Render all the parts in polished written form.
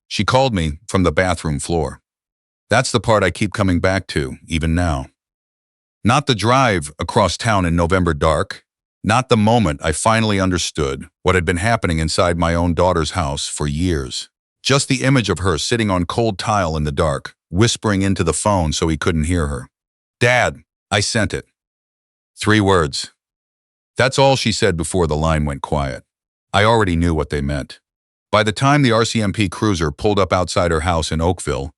She called me from the bathroom floor. That's the part I keep coming back to, even now. Not the drive across town in November dark, not the moment I finally understood what had been happening inside my own daughter's house for years. Just the image of her sitting on cold tile in the dark, whispering into the phone so he couldn't hear her. "Dad," I sent it. 3 words. That's all she said before the line went quiet. I already knew what they meant. By the time the RCMP cruiser pulled up outside her house in Oakville,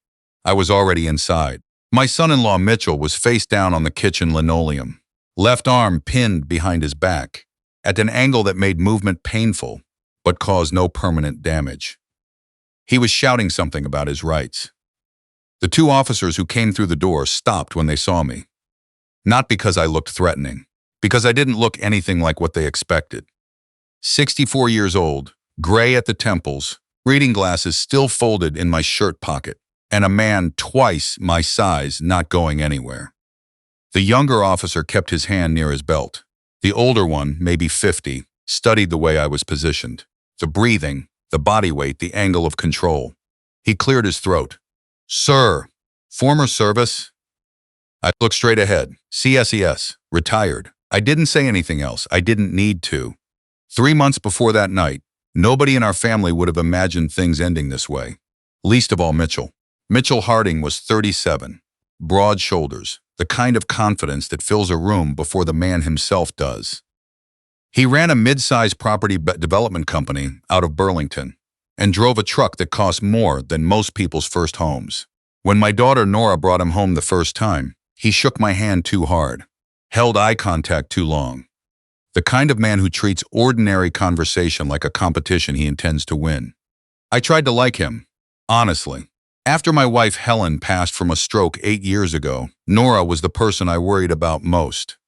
I was already inside. My son-in-law Mitchell was face down on the kitchen linoleum, left arm pinned behind his back, at an angle that made movement painful, but caused no permanent damage. He was shouting something about his rights. The 2 officers who came through the door stopped when they saw me. Not because I looked threatening, because I didn't look anything like what they expected. 64 years old, gray at the temples, reading glasses still folded in my shirt pocket, and a man twice my size not going anywhere. The younger officer kept his hand near his belt. The older one, maybe 50, studied the way I was positioned. The breathing, the body weight, the angle of control. He cleared his throat. "Sir, former service?" I looked straight ahead. CSES, retired. I didn't say anything else. I didn't need to. 3 months before that night, nobody in our family would have imagined things ending this way. Least of all Mitchell. Mitchell Harding was 37, broad shoulders, the kind of confidence that fills a room before the man himself does. He ran a mid-sized property development company out of Burlington and drove a truck that cost more than most people's first homes. When my daughter Nora brought him home the first time, he shook my hand too hard, held eye contact too long. The kind of man who treats ordinary conversation like a competition he intends to win. I tried to like him, honestly. After my wife Helen passed from a stroke 8 years ago, Nora was the person I worried about most.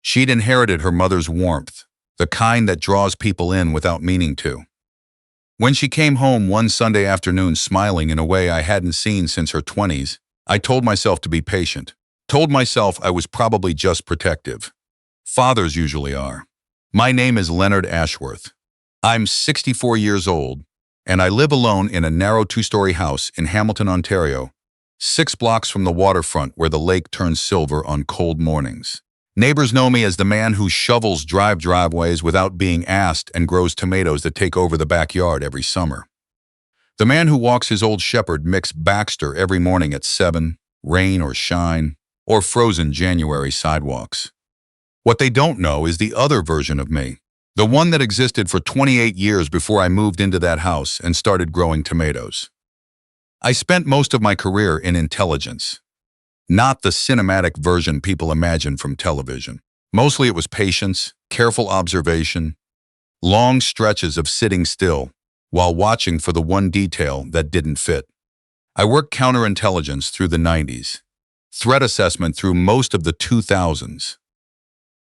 She'd inherited her mother's warmth, the kind that draws people in without meaning to. When she came home one Sunday afternoon smiling in a way I hadn't seen since her 20s, I told myself to be patient. Told myself I was probably just protective. Fathers usually are. My name is Leonard Ashworth. I'm 64 years old, and I live alone in a narrow 2-story house in Hamilton, Ontario, 6 blocks from the waterfront where the lake turns silver on cold mornings. Neighbors know me as the man who shovels driveways without being asked and grows tomatoes that take over the backyard every summer. The man who walks his old shepherd Mix Baxter every morning at 7, rain or shine, or frozen January sidewalks. What they don't know is the other version of me, the one that existed for 28 years before I moved into that house and started growing tomatoes. I spent most of my career in intelligence. Not the cinematic version people imagine from television. Mostly it was patience, careful observation, long stretches of sitting still while watching for the one detail that didn't fit. I worked counterintelligence through the 90s, threat assessment through most of the 2000s,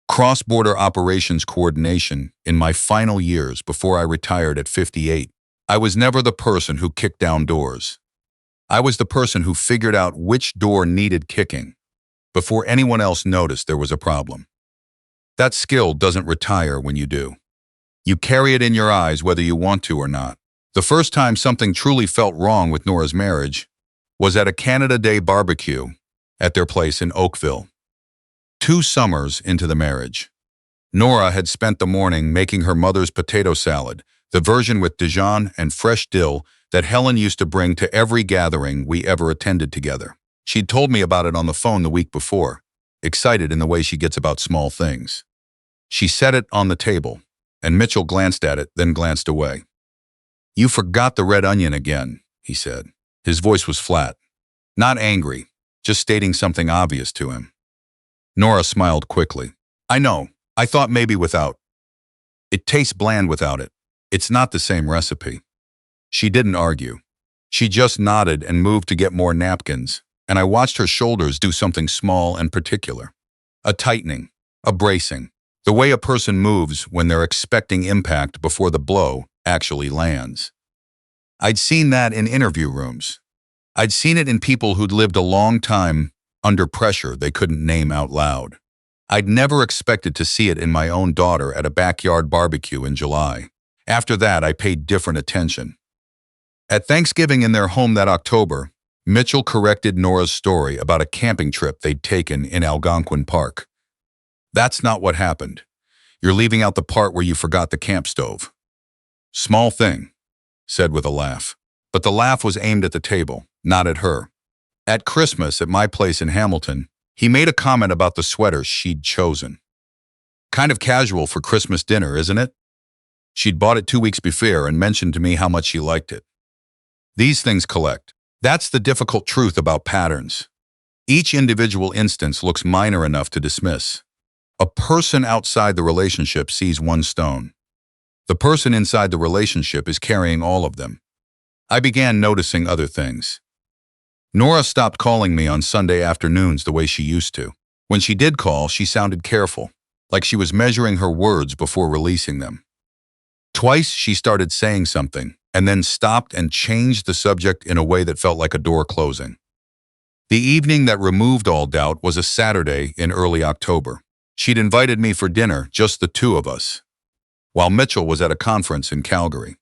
cross-border operations coordination in my final years before I retired at 58. I was never the person who kicked down doors. I was the person who figured out which door needed kicking before anyone else noticed there was a problem. That skill doesn't retire when you do. You carry it in your eyes whether you want to or not. The first time something truly felt wrong with Nora's marriage was at a Canada Day barbecue at their place in Oakville. 2 summers into the marriage. Nora had spent the morning making her mother's potato salad, the version with Dijon and fresh dill that Helen used to bring to every gathering we ever attended together. She'd told me about it on the phone the week before, excited in the way she gets about small things. She set it on the table, and Mitchell glanced at it, then glanced away. "You forgot the red onion again," he said. His voice was flat, not angry, just stating something obvious to him. Nora smiled quickly. "I know. I thought maybe without. It tastes bland without it. It's not the same recipe." She didn't argue. She just nodded and moved to get more napkins, and I watched her shoulders do something small and particular. A tightening, a bracing, the way a person moves when they're expecting impact before the blow actually lands. I'd seen that in interview rooms. I'd seen it in people who'd lived a long time under pressure they couldn't name out loud. I'd never expected to see it in my own daughter at a backyard barbecue in July. After that, I paid different attention. At Thanksgiving in their home that October, Mitchell corrected Nora's story about a camping trip they'd taken in Algonquin Park. That's not what happened. You're leaving out the part where you forgot the camp stove. Small thing, said with a laugh. But the laugh was aimed at the table, not at her. At Christmas at my place in Hamilton, he made a comment about the sweater she'd chosen. Kind of casual for Christmas dinner, isn't it? She'd bought it 2 weeks before and mentioned to me how much she liked it. These things collect. That's the difficult truth about patterns. Each individual instance looks minor enough to dismiss. A person outside the relationship sees one stone. The person inside the relationship is carrying all of them. I began noticing other things. Nora stopped calling me on Sunday afternoons the way she used to. When she did call, she sounded careful, like she was measuring her words before releasing them. Twice she started saying something, and then stopped and changed the subject in a way that felt like a door closing. The evening that removed all doubt was a Saturday in early October. She'd invited me for dinner, just the two of us, while Mitchell was at a conference in Calgary.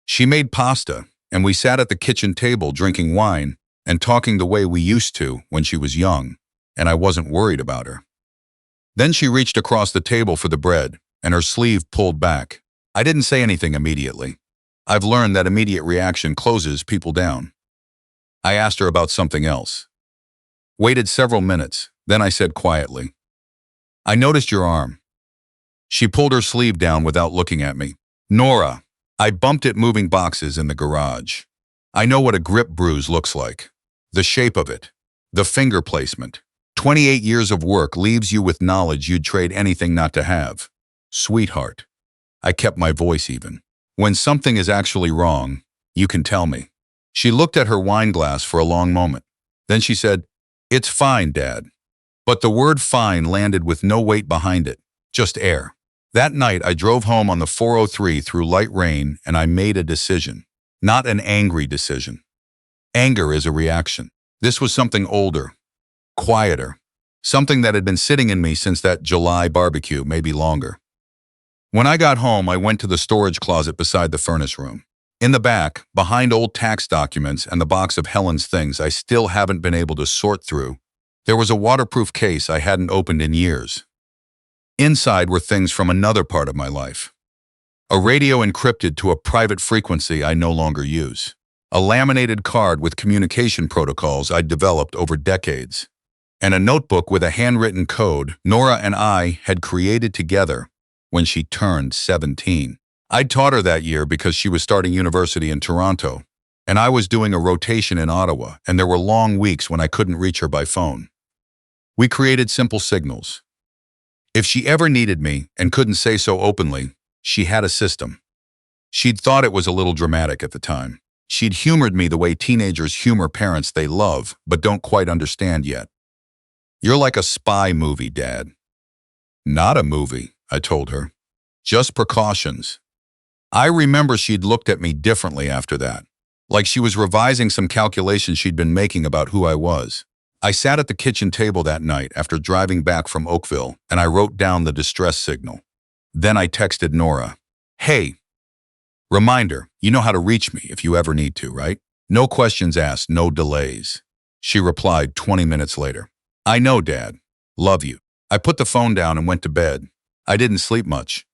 She made pasta, and we sat at the kitchen table drinking wine and talking the way we used to when she was young, and I wasn't worried about her. Then she reached across the table for the bread, and her sleeve pulled back. I didn't say anything immediately. I've learned that immediate reaction closes people down. I asked her about something else. Waited several minutes, then I said quietly, "I noticed your arm." She pulled her sleeve down without looking at me. "Nora, I bumped it moving boxes in the garage. I know what a grip bruise looks like. The shape of it. The finger placement. 28 years of work leaves you with knowledge you'd trade anything not to have. Sweetheart." I kept my voice even. "When something is actually wrong, you can tell me." She looked at her wine glass for a long moment. Then she said, "It's fine, Dad." But the word fine landed with no weight behind it, just air. That night I drove home on the 403 through light rain, and I made a decision. Not an angry decision. Anger is a reaction. This was something older, quieter, something that had been sitting in me since that July barbecue, maybe longer. When I got home, I went to the storage closet beside the furnace room. In the back, behind old tax documents and the box of Helen's things I still haven't been able to sort through, there was a waterproof case I hadn't opened in years. Inside were things from another part of my life. A radio encrypted to a private frequency I no longer use. A laminated card with communication protocols I'd developed over decades. And a notebook with a handwritten code Nora and I had created together when she turned 17. I'd taught her that year because she was starting university in Toronto, and I was doing a rotation in Ottawa, and there were long weeks when I couldn't reach her by phone. We created simple signals. If she ever needed me and couldn't say so openly, she had a system. She'd thought it was a little dramatic at the time. She'd humored me the way teenagers humor parents they love but don't quite understand yet. "You're like a spy movie, Dad." "Not a movie," I told her. "Just precautions." I remember she'd looked at me differently after that, like she was revising some calculations she'd been making about who I was. I sat at the kitchen table that night after driving back from Oakville, and I wrote down the distress signal. Then I texted Nora, "Hey, reminder, you know how to reach me if you ever need to, right? No questions asked, no delays." She replied 20 minutes later, "I know, Dad. Love you." I put the phone down and went to bed. I didn't sleep much.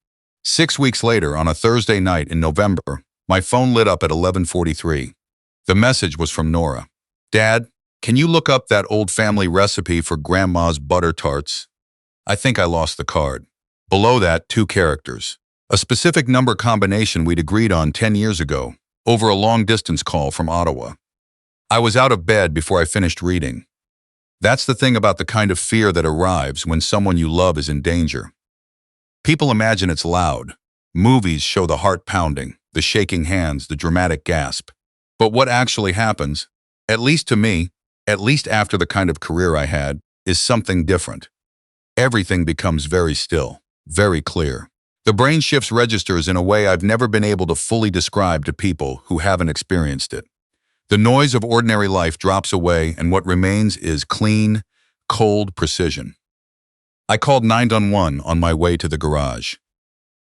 6 weeks later, on a Thursday night in November, my phone lit up at 11:43. The message was from Nora. "Dad, can you look up that old family recipe for Grandma's butter tarts?" I think I lost the card. Below that, 2 characters. A specific number combination we'd agreed on 10 years ago, over a long-distance call from Ottawa. I was out of bed before I finished reading. That's the thing about the kind of fear that arrives when someone you love is in danger. People imagine it's loud. Movies show the heart pounding, the shaking hands, the dramatic gasp. But what actually happens, at least to me, at least after the kind of career I had, is something different. Everything becomes very still, very clear. The brain shifts registers in a way I've never been able to fully describe to people who haven't experienced it. The noise of ordinary life drops away, and what remains is clean, cold precision. I called 911 on my way to the garage.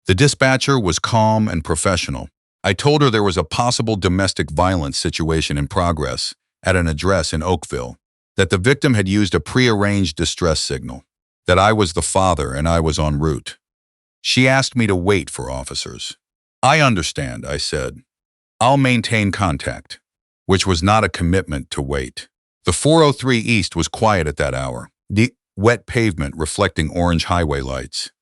The dispatcher was calm and professional. I told her there was a possible domestic violence situation in progress at an address in Oakville, that the victim had used a prearranged distress signal, that I was the father and I was en route. She asked me to wait for officers. I understand, I said. I'll maintain contact, which was not a commitment to wait. The 403 East was quiet at that hour, the wet pavement reflecting orange highway lights.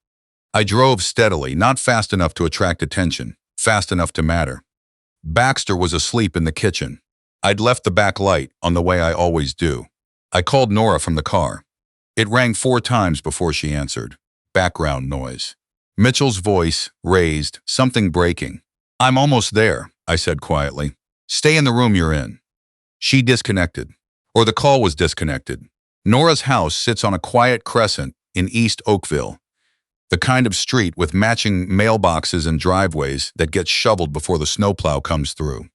I drove steadily, not fast enough to attract attention, fast enough to matter. Baxter was asleep in the kitchen. I'd left the back light on the way I always do. I called Nora from the car. It rang 4 times before she answered. Background noise. Mitchell's voice, raised, something breaking. I'm almost there, I said quietly. Stay in the room you're in. She disconnected. Or the call was disconnected. Nora's house sits on a quiet crescent in East Oakville, the kind of street with matching mailboxes and driveways that get shoveled before the snowplow comes through.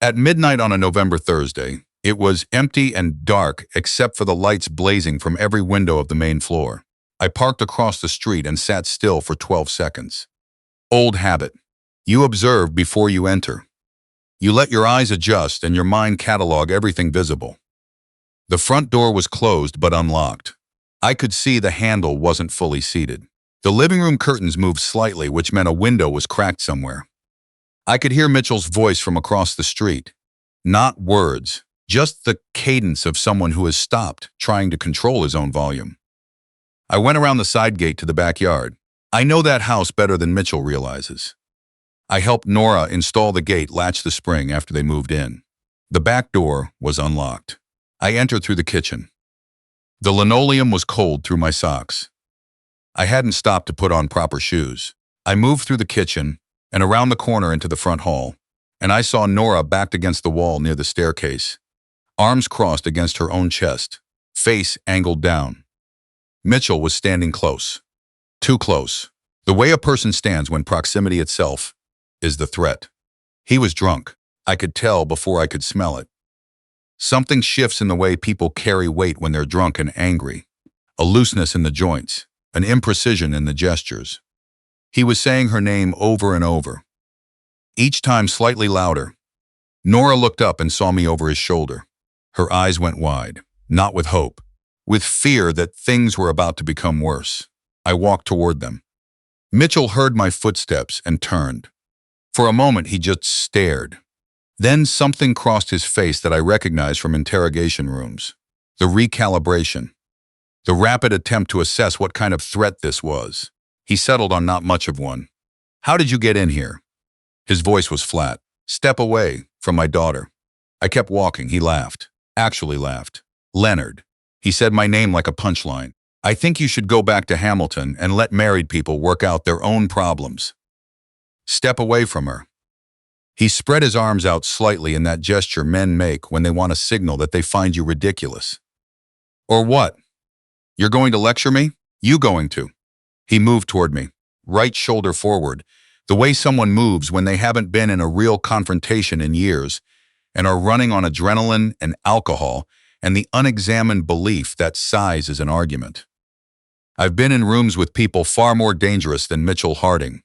At midnight on a November Thursday, it was empty and dark except for the lights blazing from every window of the main floor. I parked across the street and sat still for 12 seconds. Old habit. You observe before you enter. You let your eyes adjust and your mind catalog everything visible. The front door was closed but unlocked. I could see the handle wasn't fully seated. The living room curtains moved slightly, which meant a window was cracked somewhere. I could hear Mitchell's voice from across the street. Not words, just the cadence of someone who has stopped trying to control his own volume. I went around the side gate to the backyard. I know that house better than Mitchell realizes. I helped Nora install the gate, latch the spring after they moved in. The back door was unlocked. I entered through the kitchen. The linoleum was cold through my socks. I hadn't stopped to put on proper shoes. I moved through the kitchen and around the corner into the front hall, and I saw Nora backed against the wall near the staircase, arms crossed against her own chest, face angled down. Mitchell was standing close. Too close. The way a person stands when proximity itself is the threat. He was drunk. I could tell before I could smell it. Something shifts in the way people carry weight when they're drunk and angry. A looseness in the joints, an imprecision in the gestures. He was saying her name over and over, each time slightly louder. Nora looked up and saw me over his shoulder. Her eyes went wide, not with hope, with fear that things were about to become worse. I walked toward them. Mitchell heard my footsteps and turned. For a moment, he just stared. Then something crossed his face that I recognized from interrogation rooms. The recalibration. The rapid attempt to assess what kind of threat this was. He settled on not much of one. How did you get in here? His voice was flat. Step away from my daughter. I kept walking. He laughed. Actually laughed. Leonard. He said my name like a punchline. I think you should go back to Hamilton and let married people work out their own problems. Step away from her. He spread his arms out slightly in that gesture men make when they want to signal that they find you ridiculous. Or what? You're going to lecture me? You going to? He moved toward me, right shoulder forward, the way someone moves when they haven't been in a real confrontation in years and are running on adrenaline and alcohol and the unexamined belief that size is an argument. I've been in rooms with people far more dangerous than Mitchell Harding.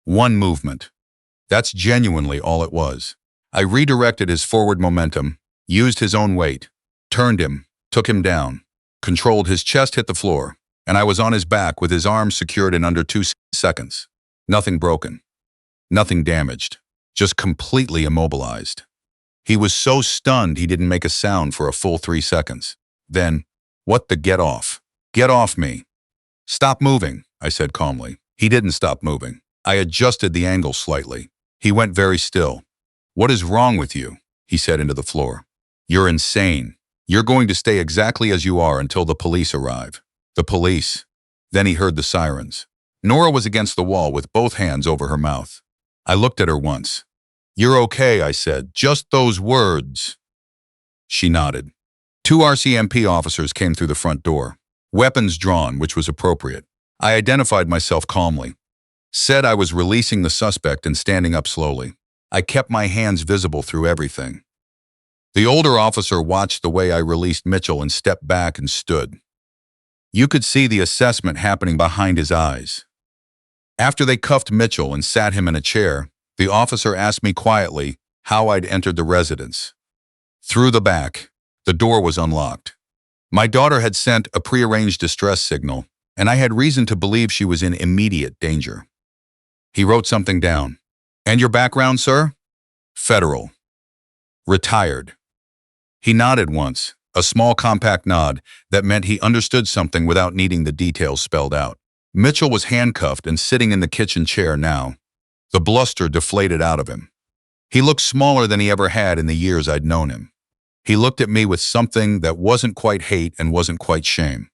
One movement. That's genuinely all it was. I redirected his forward momentum, used his own weight, turned him, took him down, controlled his chest hit the floor, and I was on his back with his arms secured in under 2 seconds. Nothing broken. Nothing damaged. Just completely immobilized. He was so stunned he didn't make a sound for a full 3 seconds. Then, what the get off? Get off me. Stop moving, I said calmly. He didn't stop moving. I adjusted the angle slightly. He went very still. What is wrong with you? He said into the floor. You're insane. You're going to stay exactly as you are until the police arrive. The police. Then he heard the sirens. Nora was against the wall with both hands over her mouth. I looked at her once. You're okay, I said. Just those words. She nodded. 2 RCMP officers came through the front door. Weapons drawn, which was appropriate. I identified myself calmly. Said I was releasing the suspect and standing up slowly. I kept my hands visible through everything. The older officer watched the way I released Mitchell and stepped back and stood. You could see the assessment happening behind his eyes. After they cuffed Mitchell and sat him in a chair, The officer asked me quietly how I'd entered the residence. Through the back. The door was unlocked. My daughter had sent a prearranged distress signal, and I had reason to believe she was in immediate danger. He wrote something down. And your background, sir? Federal. Retired. He nodded once, a small compact nod that meant he understood something without needing the details spelled out. Mitchell was handcuffed and sitting in the kitchen chair now. The bluster deflated out of him. He looked smaller than he ever had in the years I'd known him. He looked at me with something that wasn't quite hate and wasn't quite shame.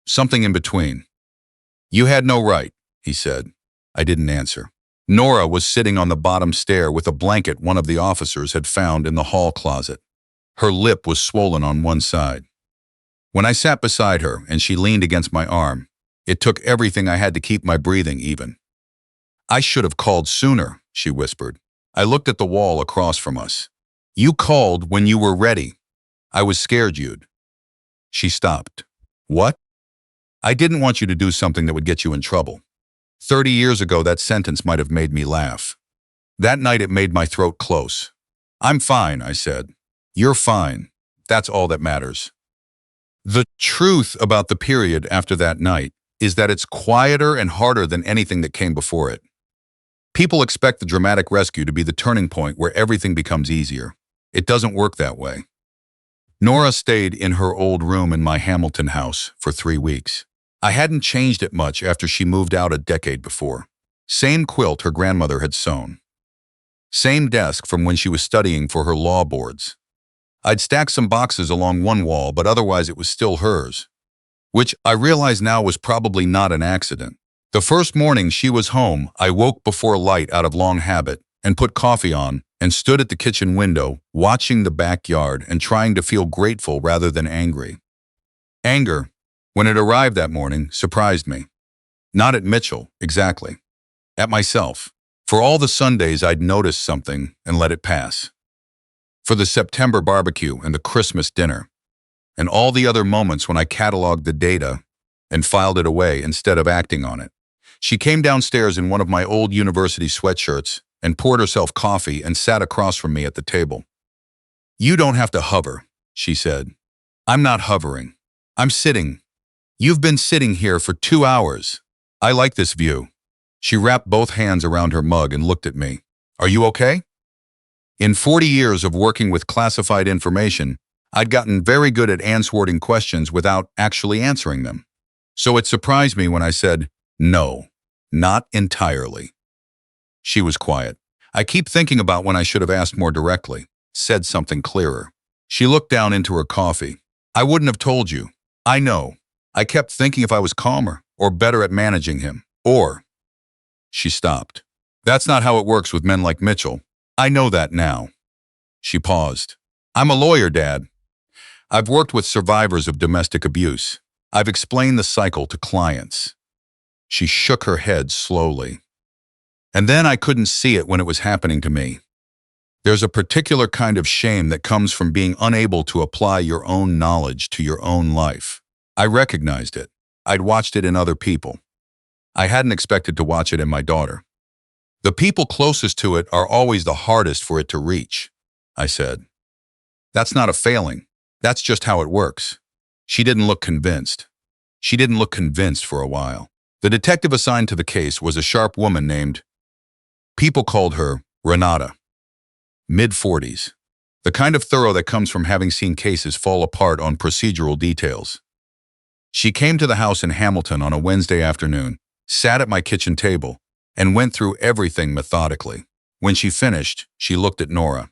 Something in between. You had no right, he said. I didn't answer. Nora was sitting on the bottom stair with a blanket one of the officers had found in the hall closet. Her lip was swollen on one side. When I sat beside her and she leaned against my arm, it took everything I had to keep my breathing even. I should have called sooner, she whispered. I looked at the wall across from us. You called when you were ready. I was scared you'd. She stopped. What? I didn't want you to do something that would get you in trouble. 30 years ago, that sentence might have made me laugh. That night, it made my throat close. I'm fine, I said. You're fine. That's all that matters. The truth about the period after that night is that it's quieter and harder than anything that came before it. People expect the dramatic rescue to be the turning point where everything becomes easier. It doesn't work that way. Nora stayed in her old room in my Hamilton house for 3 weeks. I hadn't changed it much after she moved out a decade before. Same quilt her grandmother had sewn. Same desk from when she was studying for her law boards. I'd stacked some boxes along one wall, but otherwise it was still hers, which I realize now was probably not an accident. The first morning she was home, I woke before light out of long habit and put coffee on and stood at the kitchen window, watching the backyard and trying to feel grateful rather than angry. Anger, when it arrived that morning, surprised me. Not at Mitchell, exactly. At myself. For all the Sundays I'd noticed something and let it pass. For the September barbecue and the Christmas dinner. And all the other moments when I cataloged the data and filed it away instead of acting on it. She came downstairs in one of my old university sweatshirts and poured herself coffee and sat across from me at the table. You don't have to hover, she said. I'm not hovering. I'm sitting. You've been sitting here for 2 hours. I like this view. She wrapped both hands around her mug and looked at me. Are you okay? In 40 years of working with classified information, I'd gotten very good at answering questions without actually answering them. So it surprised me when I said, no, not entirely. She was quiet. I keep thinking about when I should have asked more directly, said something clearer. She looked down into her coffee. I wouldn't have told you. I know. I kept thinking if I was calmer or better at managing him, or... She stopped. That's not how it works with men like Mitchell. I know that now. She paused. I'm a lawyer, Dad. I've worked with survivors of domestic abuse. I've explained the cycle to clients. She shook her head slowly. And then I couldn't see it when it was happening to me. There's a particular kind of shame that comes from being unable to apply your own knowledge to your own life. I recognized it. I'd watched it in other people. I hadn't expected to watch it in my daughter. The people closest to it are always the hardest for it to reach, I said. That's not a failing. That's just how it works. She didn't look convinced. She didn't look convinced for a while. The detective assigned to the case was a sharp woman named... People called her Renata. Mid-40s. The kind of thorough that comes from having seen cases fall apart on procedural details. She came to the house in Hamilton on a Wednesday afternoon, sat at my kitchen table, and went through everything methodically. When she finished, she looked at Nora.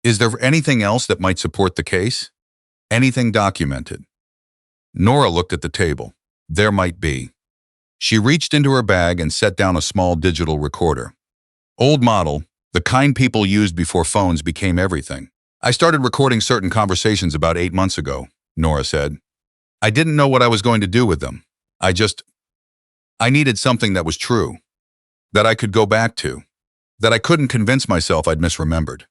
Is there anything else that might support the case? Anything documented? Nora looked at the table. There might be. She reached into her bag and set down a small digital recorder. Old model, the kind people used before phones became everything. I started recording certain conversations about 8 months ago, Nora said. I didn't know what I was going to do with them. I needed something that was true, that I could go back to, that I couldn't convince myself I'd misremembered.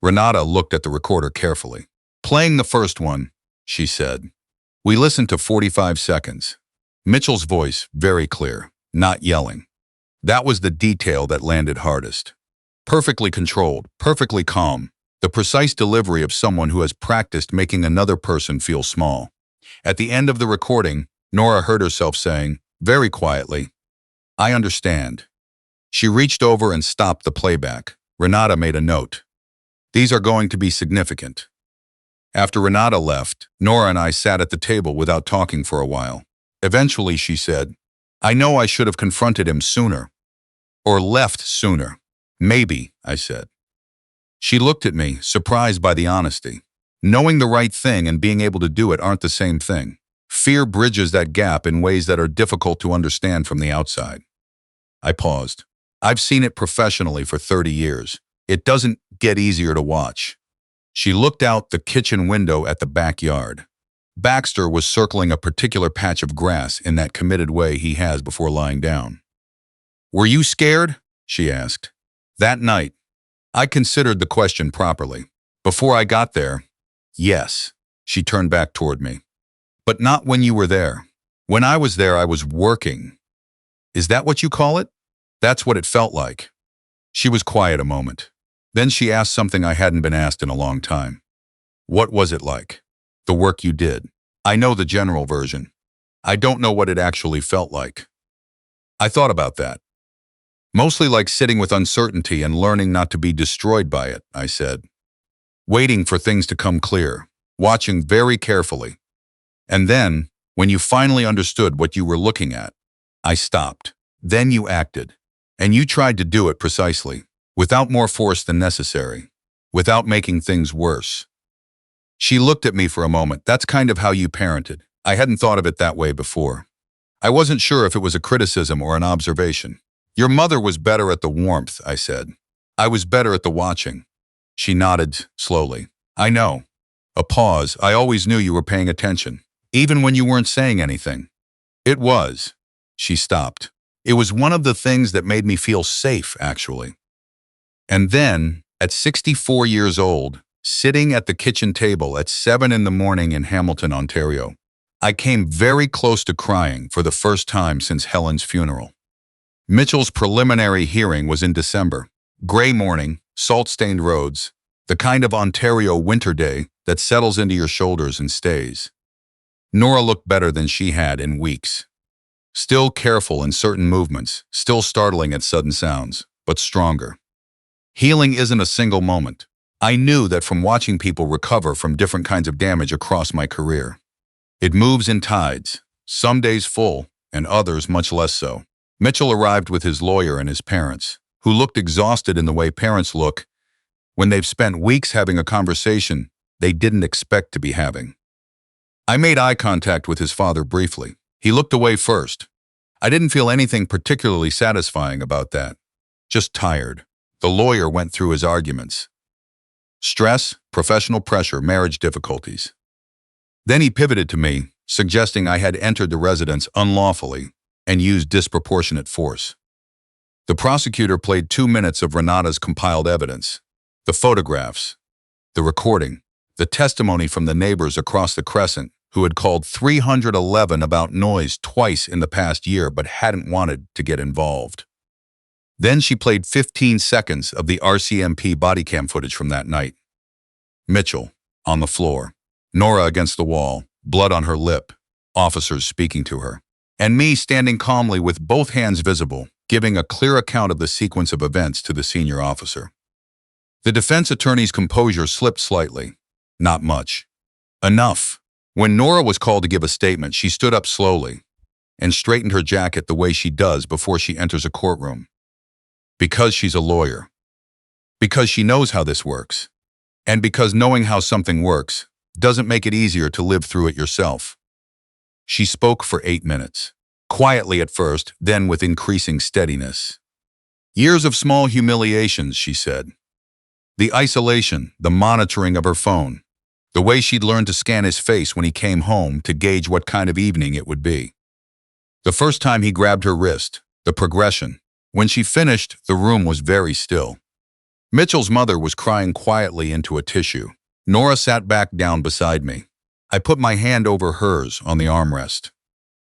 Renata looked at the recorder carefully. Playing the first one, she said. We listened to 45 seconds. Mitchell's voice, very clear, not yelling. That was the detail that landed hardest. Perfectly controlled, perfectly calm, the precise delivery of someone who has practiced making another person feel small. At the end of the recording, Nora heard herself saying, very quietly, "I understand." She reached over and stopped the playback. Renata made a note. "These are going to be significant." After Renata left, Nora and I sat at the table without talking for a while. Eventually, she said, "I know I should have confronted him sooner. Or left sooner." "Maybe," I said. She looked at me, surprised by the honesty. Knowing the right thing and being able to do it aren't the same thing. Fear bridges that gap in ways that are difficult to understand from the outside. I paused. I've seen it professionally for 30 years. It doesn't get easier to watch. She looked out the kitchen window at the backyard. Baxter was circling a particular patch of grass in that committed way he has before lying down. "Were you scared?" she asked. That night, I considered the question properly. Before I got there, yes, she turned back toward me. "But not when you were there. When I was there, I was working." "Is that what you call it?" "That's what it felt like." She was quiet a moment. Then she asked something I hadn't been asked in a long time. "What was it like? The work you did?" I know the general version. I don't know what it actually felt like. I thought about that. "Mostly like sitting with uncertainty and learning not to be destroyed by it," I said. "Waiting for things to come clear, watching very carefully. And then, when you finally understood what you were looking at, I stopped. Then you acted. And you tried to do it precisely, without more force than necessary, without making things worse." She looked at me for a moment. "That's kind of how you parented." I hadn't thought of it that way before. I wasn't sure if it was a criticism or an observation. "Your mother was better at the warmth," I said. "I was better at the watching." She nodded slowly. "I know." A pause. "I always knew you were paying attention, even when you weren't saying anything." "It was." She stopped. "It was one of the things that made me feel safe, actually." And then, at 64 years old, sitting at the kitchen table at 7 in the morning in Hamilton, Ontario, I came very close to crying for the first time since Helen's funeral. Mitchell's preliminary hearing was in December. Gray morning, salt-stained roads, the kind of Ontario winter day that settles into your shoulders and stays. Nora looked better than she had in weeks. Still careful in certain movements, still startling at sudden sounds, but stronger. Healing isn't a single moment. I knew that from watching people recover from different kinds of damage across my career. It moves in tides, some days full, and others much less so. Mitchell arrived with his lawyer and his parents, who looked exhausted in the way parents look when they've spent weeks having a conversation they didn't expect to be having. I made eye contact with his father briefly. He looked away first. I didn't feel anything particularly satisfying about that. Just tired. The lawyer went through his arguments. Stress, professional pressure, marriage difficulties. Then he pivoted to me, suggesting I had entered the residence unlawfully and used disproportionate force. The prosecutor played 2 minutes of Renata's compiled evidence. The photographs, the recording, the testimony from the neighbors across the crescent who had called 311 about noise twice in the past year but hadn't wanted to get involved. Then she played 15 seconds of the RCMP body cam footage from that night. Mitchell, on the floor. Nora against the wall, blood on her lip, officers speaking to her. And me standing calmly with both hands visible, giving a clear account of the sequence of events to the senior officer. The defense attorney's composure slipped slightly. Not much. Enough. When Nora was called to give a statement, she stood up slowly and straightened her jacket the way she does before she enters a courtroom. Because she's a lawyer. Because she knows how this works. And because knowing how something works doesn't make it easier to live through it yourself. She spoke for 8 minutes. Quietly at first, then with increasing steadiness. Years of small humiliations, she said. The isolation, the monitoring of her phone, the way she'd learned to scan his face when he came home to gauge what kind of evening it would be. The first time he grabbed her wrist, the progression. When she finished, the room was very still. Mitchell's mother was crying quietly into a tissue. Nora sat back down beside me. I put my hand over hers on the armrest.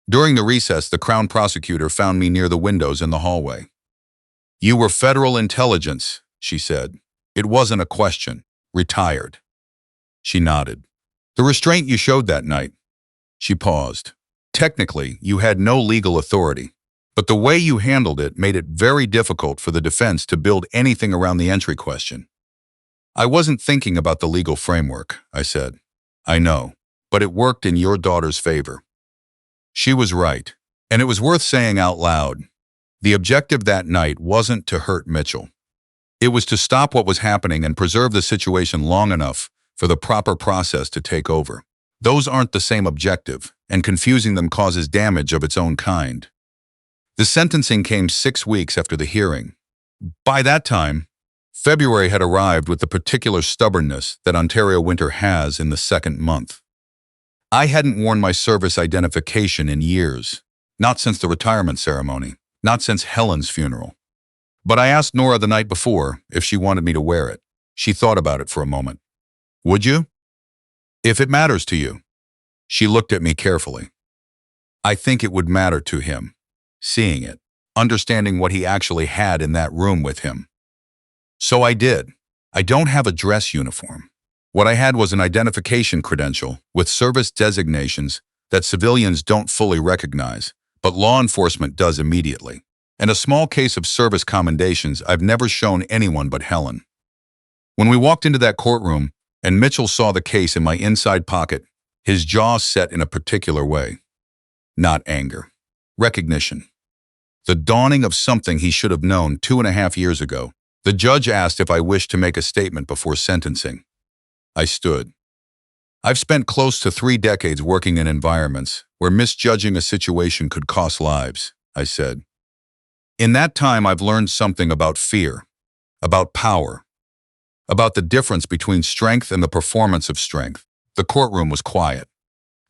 During the recess, the Crown prosecutor found me near the windows in the hallway. You were federal intelligence, she said. It wasn't a question. Retired. She nodded. The restraint you showed that night. She paused. Technically, you had no legal authority, but the way you handled it made it very difficult for the defense to build anything around the entry question. I wasn't thinking about the legal framework, I said. I know, but it worked in your daughter's favor. She was right, and it was worth saying out loud. The objective that night wasn't to hurt Mitchell. It was to stop what was happening and preserve the situation long enough for the proper process to take over. Those aren't the same objective, and confusing them causes damage of its own kind. The sentencing came 6 weeks after the hearing. By that time, February had arrived with the particular stubbornness that Ontario winter has in the second month. I hadn't worn my service identification in years, not since the retirement ceremony, not since Helen's funeral. But I asked Nora the night before if she wanted me to wear it. She thought about it for a moment. Would you? If it matters to you. She looked at me carefully. I think it would matter to him, seeing it, understanding what he actually had in that room with him. So I did. I don't have a dress uniform. What I had was an identification credential with service designations that civilians don't fully recognize, but law enforcement does immediately, and a small case of service commendations I've never shown anyone but Helen. When we walked into that courtroom and Mitchell saw the case in my inside pocket, his jaw set in a particular way. Not anger. Recognition. The dawning of something he should have known 2.5 years ago. The judge asked if I wished to make a statement before sentencing. I stood. I've spent close to 3 decades working in environments where misjudging a situation could cost lives, I said. In that time, I've learned something about fear, about power, about the difference between strength and the performance of strength. The courtroom was quiet.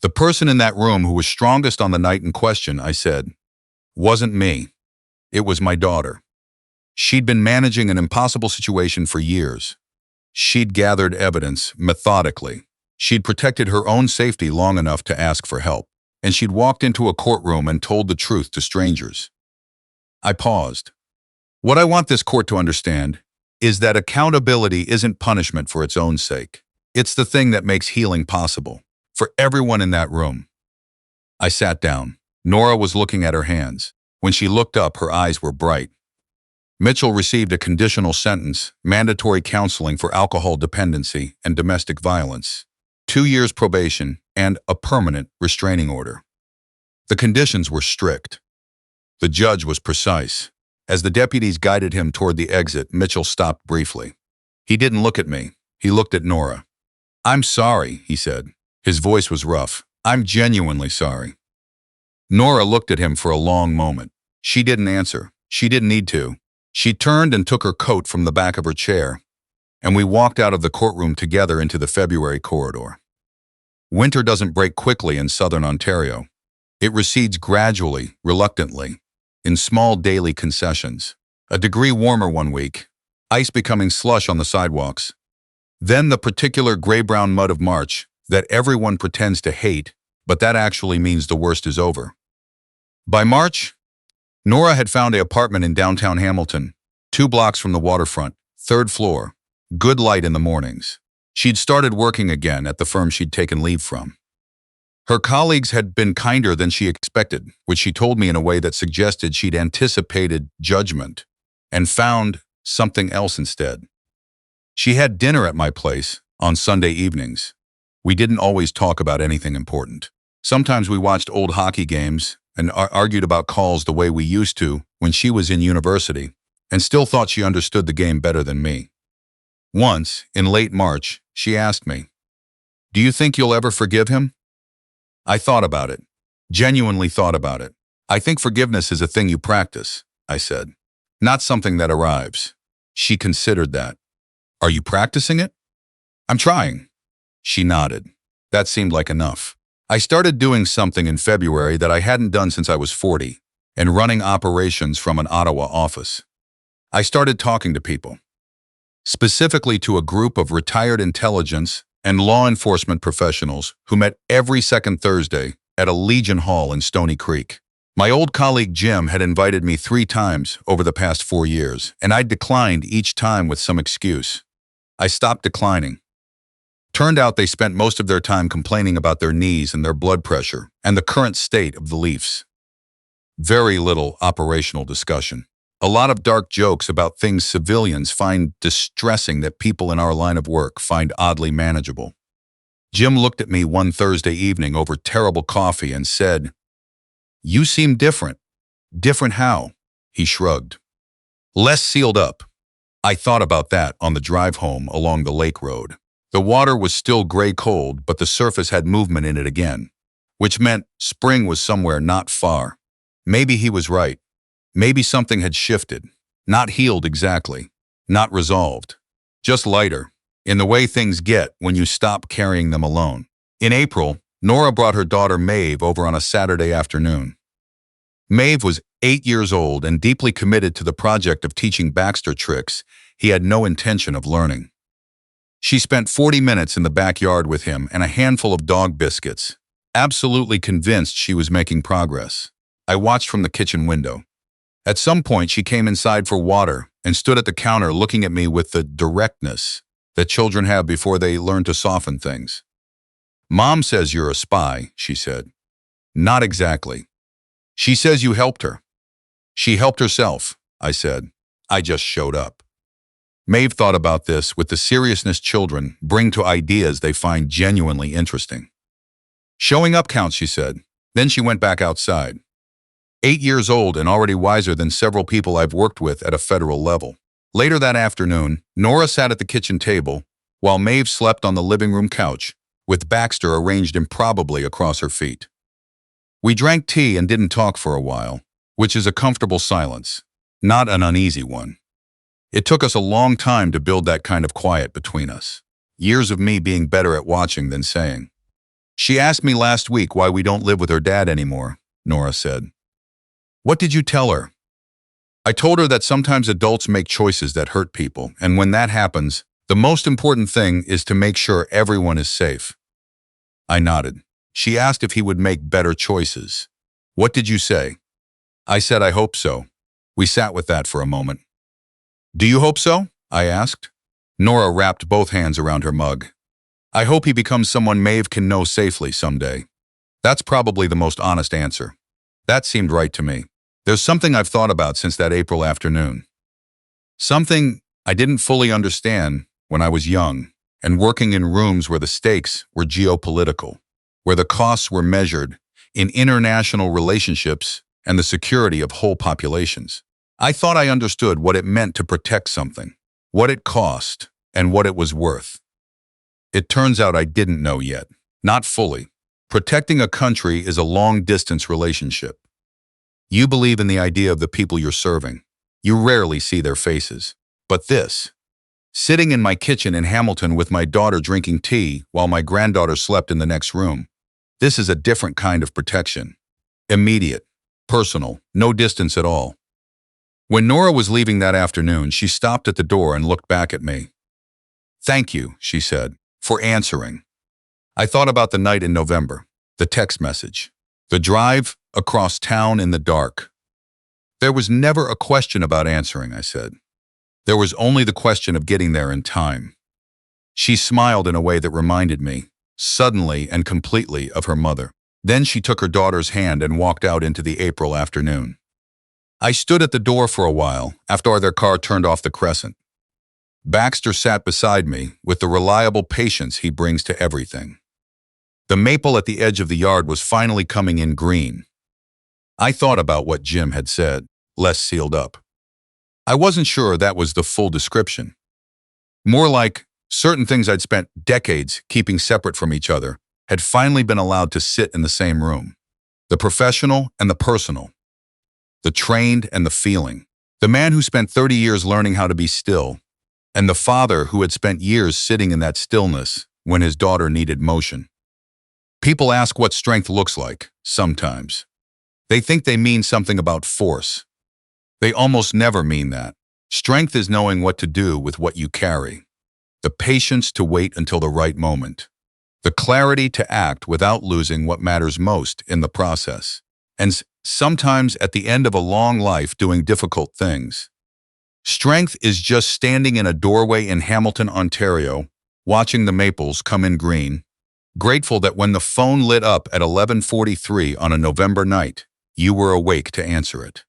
The person in that room who was strongest on the night in question, I said, wasn't me. It was my daughter. She'd been managing an impossible situation for years. She'd gathered evidence methodically. She'd protected her own safety long enough to ask for help, and she'd walked into a courtroom and told the truth to strangers. I paused. What I want this court to understand is that accountability isn't punishment for its own sake. It's the thing that makes healing possible, for everyone in that room. I sat down. Nora was looking at her hands. When she looked up, her eyes were bright. Mitchell received a conditional sentence, mandatory counseling for alcohol dependency and domestic violence, 2 years probation, and a permanent restraining order. The conditions were strict. The judge was precise. As the deputies guided him toward the exit, Mitchell stopped briefly. He didn't look at me. He looked at Nora. I'm sorry, he said. His voice was rough. I'm genuinely sorry. Nora looked at him for a long moment. She didn't answer. She didn't need to. She turned and took her coat from the back of her chair, and we walked out of the courtroom together into the February corridor. Winter doesn't break quickly in southern Ontario. It recedes gradually, reluctantly, in small daily concessions. A degree warmer one week, ice becoming slush on the sidewalks. Then the particular gray-brown mud of March that everyone pretends to hate, but that actually means the worst is over. By March, Nora had found an apartment in downtown Hamilton, 2 blocks from the waterfront, 3rd floor, good light in the mornings. She'd started working again at the firm she'd taken leave from. Her colleagues had been kinder than she expected, which she told me in a way that suggested she'd anticipated judgment and found something else instead. She had dinner at my place on Sunday evenings. We didn't always talk about anything important. Sometimes we watched old hockey games and argued about calls the way we used to when she was in university, and still thought she understood the game better than me. Once, in late March, she asked me, "Do you think you'll ever forgive him?" I thought about it, genuinely thought about it. I think forgiveness is a thing you practice, I said, not something that arrives. She considered that. Are you practicing it? I'm trying. She nodded. That seemed like enough. I started doing something in February that I hadn't done since I was 40, and running operations from an Ottawa office. I started talking to people, specifically to a group of retired intelligence and law enforcement professionals who met every second Thursday at a Legion Hall in Stony Creek. My old colleague Jim had invited me 3 times over the past 4 years, and I'd declined each time with some excuse. I stopped declining. Turned out they spent most of their time complaining about their knees and their blood pressure and the current state of the Leafs. Very little operational discussion. A lot of dark jokes about things civilians find distressing that people in our line of work find oddly manageable. Jim looked at me one Thursday evening over terrible coffee and said, "You seem different." "Different how?" He shrugged. "Less sealed up." I thought about that on the drive home along the lake road. The water was still gray cold, but the surface had movement in it again, which meant spring was somewhere not far. Maybe he was right. Maybe something had shifted. Not healed exactly. Not resolved. Just lighter, in the way things get when you stop carrying them alone. In April, Nora brought her daughter Maeve over on a Saturday afternoon. Maeve was 8 years old and deeply committed to the project of teaching Baxter tricks he had no intention of learning. She spent 40 minutes in the backyard with him and a handful of dog biscuits, absolutely convinced she was making progress. I watched from the kitchen window. At some point, she came inside for water and stood at the counter looking at me with the directness that children have before they learn to soften things. "Mom says you're a spy," she said. "Not exactly." "She says you helped her." "She helped herself," I said. "I just showed up." Maeve thought about this with the seriousness children bring to ideas they find genuinely interesting. "Showing up counts," she said. Then she went back outside. 8 years old and already wiser than several people I've worked with at a federal level. Later that afternoon, Nora sat at the kitchen table while Maeve slept on the living room couch, with Baxter arranged improbably across her feet. We drank tea and didn't talk for a while, which is a comfortable silence, not an uneasy one. It took us a long time to build that kind of quiet between us. Years of me being better at watching than saying. "She asked me last week why we don't live with her dad anymore," Nora said. "What did you tell her?" "I told her that sometimes adults make choices that hurt people, and when that happens, the most important thing is to make sure everyone is safe." I nodded. She asked if he would make better choices. "What did you say?" I said I hope so. We sat with that for a moment. "Do you hope so?" I asked. Nora wrapped both hands around her mug. "I hope he becomes someone Maeve can know safely someday." That's probably the most honest answer. That seemed right to me. There's something I've thought about since that April afternoon. Something I didn't fully understand when I was young and working in rooms where the stakes were geopolitical, where the costs were measured in international relationships and the security of whole populations. I thought I understood what it meant to protect something, what it cost, and what it was worth. It turns out I didn't know yet, not fully. Protecting a country is a long-distance relationship. You believe in the idea of the people you're serving. You rarely see their faces. But this, sitting in my kitchen in Hamilton with my daughter drinking tea while my granddaughter slept in the next room, this is a different kind of protection. Immediate, personal, no distance at all. When Nora was leaving that afternoon, she stopped at the door and looked back at me. "Thank you," she said, "for answering." I thought about the night in November, the text message, the drive across town in the dark. There was never a question about answering, I said. There was only the question of getting there in time. She smiled in a way that reminded me, suddenly and completely, of her mother. Then she took her daughter's hand and walked out into the April afternoon. I stood at the door for a while after their car turned off the crescent. Baxter sat beside me with the reliable patience he brings to everything. The maple at the edge of the yard was finally coming in green. I thought about what Jim had said, less sealed up. I wasn't sure that was the full description. More like certain things I'd spent decades keeping separate from each other had finally been allowed to sit in the same room. The professional and the personal. The trained and the feeling. The man who spent 30 years learning how to be still, and the father who had spent years sitting in that stillness when his daughter needed motion. People ask what strength looks like, sometimes. They think they mean something about force. They almost never mean that. Strength is knowing what to do with what you carry. The patience to wait until the right moment. The clarity to act without losing what matters most in the process. and sometimes at the end of a long life doing difficult things. Strength is just standing in a doorway in Hamilton, Ontario, watching the maples come in green, grateful that when the phone lit up at 11:43 on a November night, you were awake to answer it.